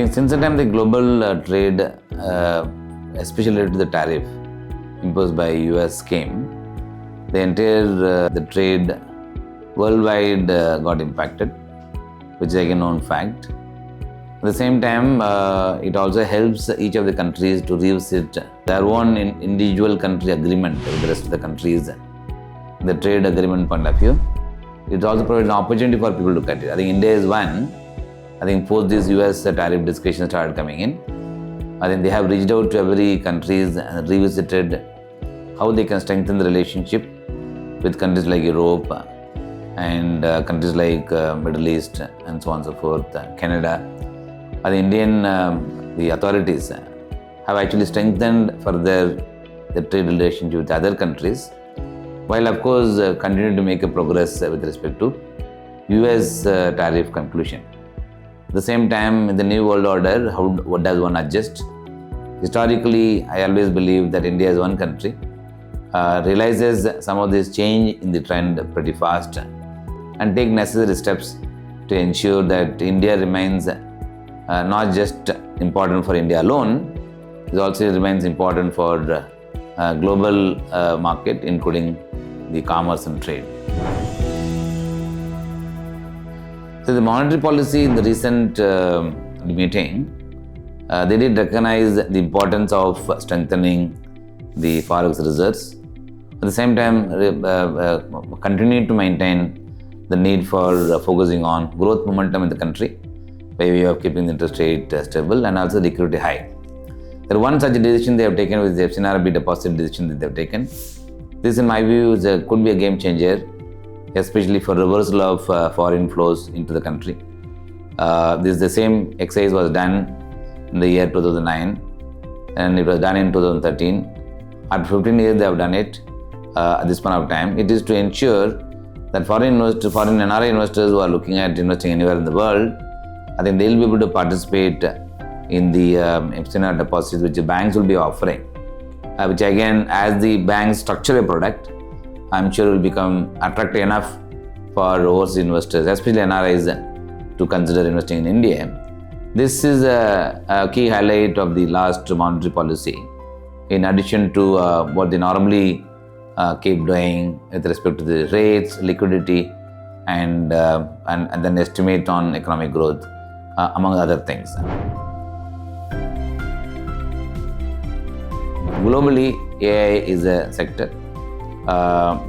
think since the time the global trade, especially related to the tariff imposed by US came, the entire the trade worldwide got impacted, which is again known fact. At the same time, it also helps each of the countries to revisit their own individual country agreement with the rest of the countries, the trade agreement point of view. It also provides an opportunity for people to look at it. I think India is one. I think post this US tariff discussion started coming in, I think they have reached out to every countries and revisited how they can strengthen the relationship with countries like Europe and countries like Middle East and so on and so forth, Canada. The Indian the authorities have actually strengthened further the trade relationship with other countries, while of course continue to make a progress with respect to US tariff conclusion. At the same time, in the new world order, what does one adjust? Historically, I always believe that India is one country, realizes some of this change in the trend pretty fast and take necessary steps to ensure that India remains not just important for India alone, it also remains important for global market, including the commerce and trade. So the monetary policy in the recent meeting, they did recognize the importance of strengthening the forex reserves. At the same time, continue to maintain the need for focusing on growth momentum in the country by way of keeping the interest rate stable and also liquidity high. There one such decision they have taken with the FCNRB deposit decision that they have taken. This, in my view, could be a game changer, especially for reversal of foreign flows into the country. This the same exercise was done in the year 2009 and it was done in 2013. After 15 years they have done it at this point of time. It is to ensure that foreign NRI investors who are looking at investing anywhere in the world, I think they will be able to participate in the FCNR deposits which the banks will be offering, which again, as the banks structure a product, I'm sure will become attractive enough for overseas investors, especially NRIs, to consider investing in India. This is a key highlight of the last monetary policy, in addition to what they normally keep doing with respect to the rates, liquidity, and then estimate on economic growth, among other things. Globally, AI is a sector.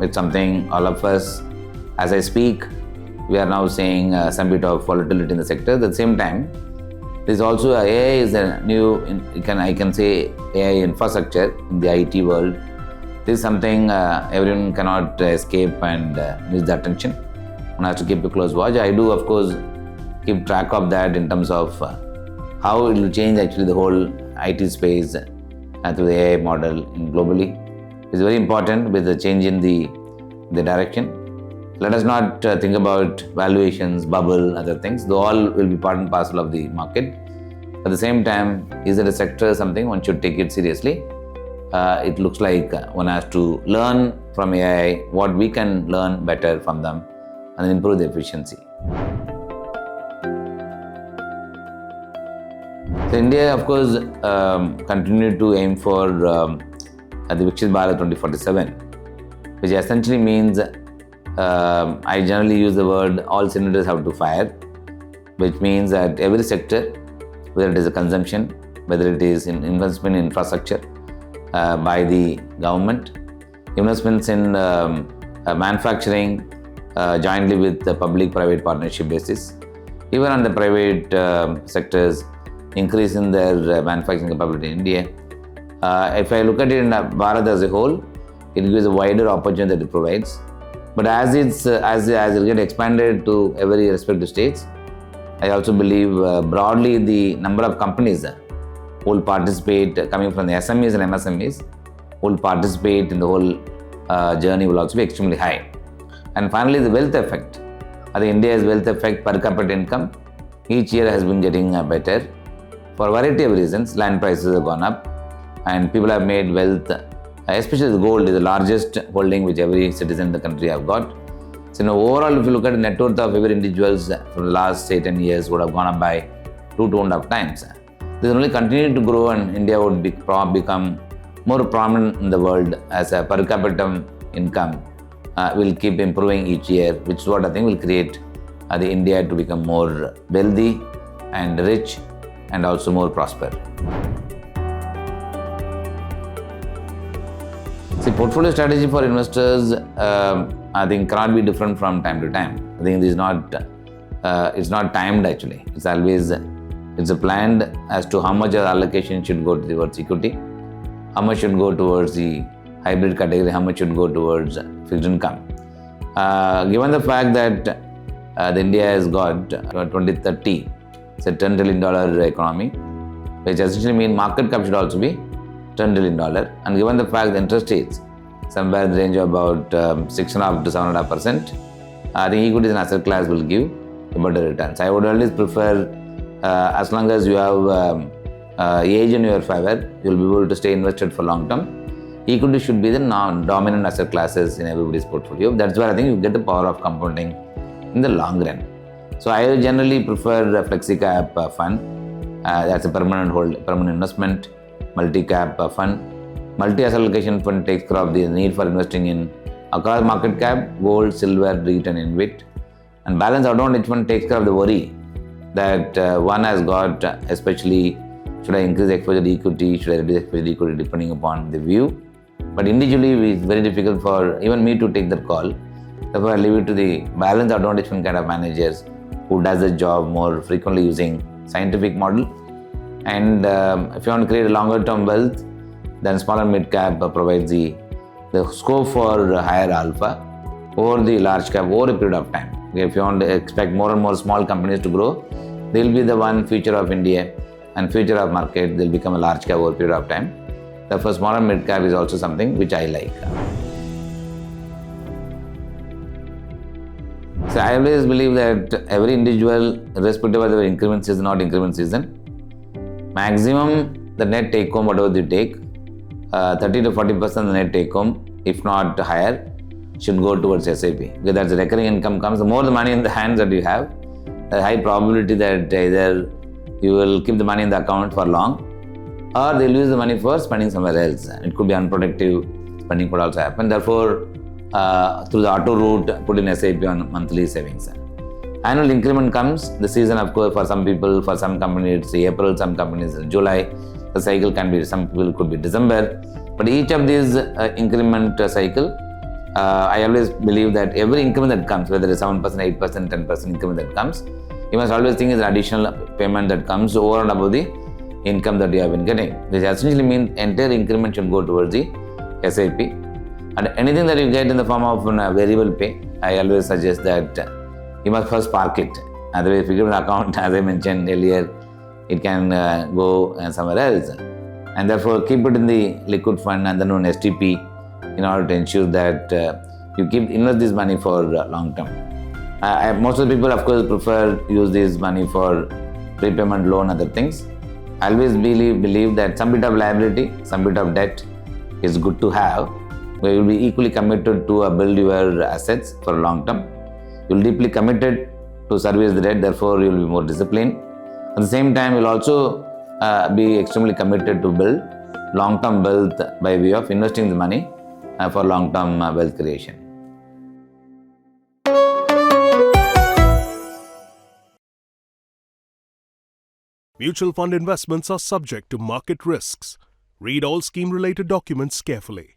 It's something all of us, as I speak, we are now seeing some bit of volatility in the sector. At the same time, there's also AI is a new, I can say AI infrastructure in the IT world. This is something everyone cannot escape and miss the attention. One has to keep a close watch. I do, of course, keep track of that in terms of how it will change actually the whole IT space through the AI model globally. It's very important with the change in the direction. Let us not think about valuations, bubble, other things. They all will be part and parcel of the market. At the same time, is it a sector something one should take it seriously? It looks like one has to learn from AI what we can learn better from them and improve the efficiency. So India, of course, continue to aim for the Viksit Bharat 2047, which essentially means I generally use the word all cylinders have to fire, which means that every sector, whether it is a consumption, whether it is in investment in infrastructure by the government, investments in manufacturing jointly with the public-private partnership basis, even on the private sectors, increase in their manufacturing capability in India. If I look at it in Bharat as a whole, it gives a wider opportunity that it provides. But as it gets expanded to every respective states, I also believe broadly the number of companies who will participate coming from the SMEs and MSMEs who will participate in the whole journey will also be extremely high. And finally, the wealth effect. I think India's wealth effect per capita income each year has been getting better. For a variety of reasons, land prices have gone up and people have made wealth, especially the gold is the largest holding which every citizen in the country have got. So overall, if you look at the net worth of every individuals for the last say 10 years would have gone up by 2.5 times. This will only continue to grow, and India would become more prominent in the world as a per capita income will keep improving each year, which is what I think will create the India to become more wealthy and rich and also more prosper. See, portfolio strategy for investors, I think cannot be different from time to time. I think it's not timed actually. It's always planned as to how much of the allocation should go towards equity, how much should go towards the hybrid category, how much should go towards fixed income. Given the fact that India has got 2030, it's a $10 trillion economy, which essentially means market cap should also be $10 trillion. And given the fact the interest rates somewhere in the range of about 6.5% to 7.5%, I think equities and asset class will give a better returns. I would always prefer, as long as you have age in your favor, you will be able to stay invested for long term. Equity should be the dominant asset classes in everybody's portfolio. That's where I think you get the power of compounding in the long run. So I generally prefer a flexi cap fund. That's a permanent investment. Multi-cap fund. Multi-asset allocation fund takes care of the need for investing in across market cap, gold, silver, REIT and InvIT. And balanced advantage fund takes care of the worry that one has got, especially should I increase exposure to equity, should I reduce exposure to equity, depending upon the view. But individually, it's very difficult for even me to take that call. Therefore, I leave it to the balanced advantage fund kind of managers who does the job more frequently using scientific model. And if you want to create a longer term wealth, then smaller mid cap provides the scope for higher alpha over the large cap over a period of time. Okay, if you want to expect more and more small companies to grow, they will be the one future of India and future of market. They'll become a large cap over a period of time. Therefore, smaller mid cap is also something which I like. So I always believe that every individual, irrespective of whether increment season or not increment season, maximum the net take home, whatever they take, 30 to 40% the net take home, if not higher, should go towards SIP. Because that's the recurring income comes. The more the money in the hands that you have, the high probability that either you will keep the money in the account for long, or they'll use the money for spending somewhere else. It could be unproductive spending could also happen. Therefore, through the auto route, put in SIP on monthly savings. Annual increment comes, the season of course for some people, for some companies it's April, some companies it's July. The cycle can be, some people could be December. But each of these increment cycle, I always believe that every increment that comes, whether it's 7%, 8%, 10% increment that comes, you must always think is an additional payment that comes over and above the income that you have been getting. Which essentially means entire increment should go towards the SIP. And anything that you get in the form of variable pay, I always suggest that you must first park it. Otherwise, if you give an account, as I mentioned earlier, it can go somewhere else. And therefore, keep it in the liquid fund and then on STP in order to ensure that you invest this money for long term. Most of the people, of course, prefer use this money for prepayment loan, other things. I always believe that some bit of liability, some bit of debt is good to have, where you'll be equally committed to build your assets for long term. You'll deeply committed to service the debt, therefore you'll be more disciplined. At the same time, you'll also be extremely committed to build long-term wealth by way of investing the money for long-term wealth creation. Mutual fund investments are subject to market risks. Read all scheme-related documents carefully.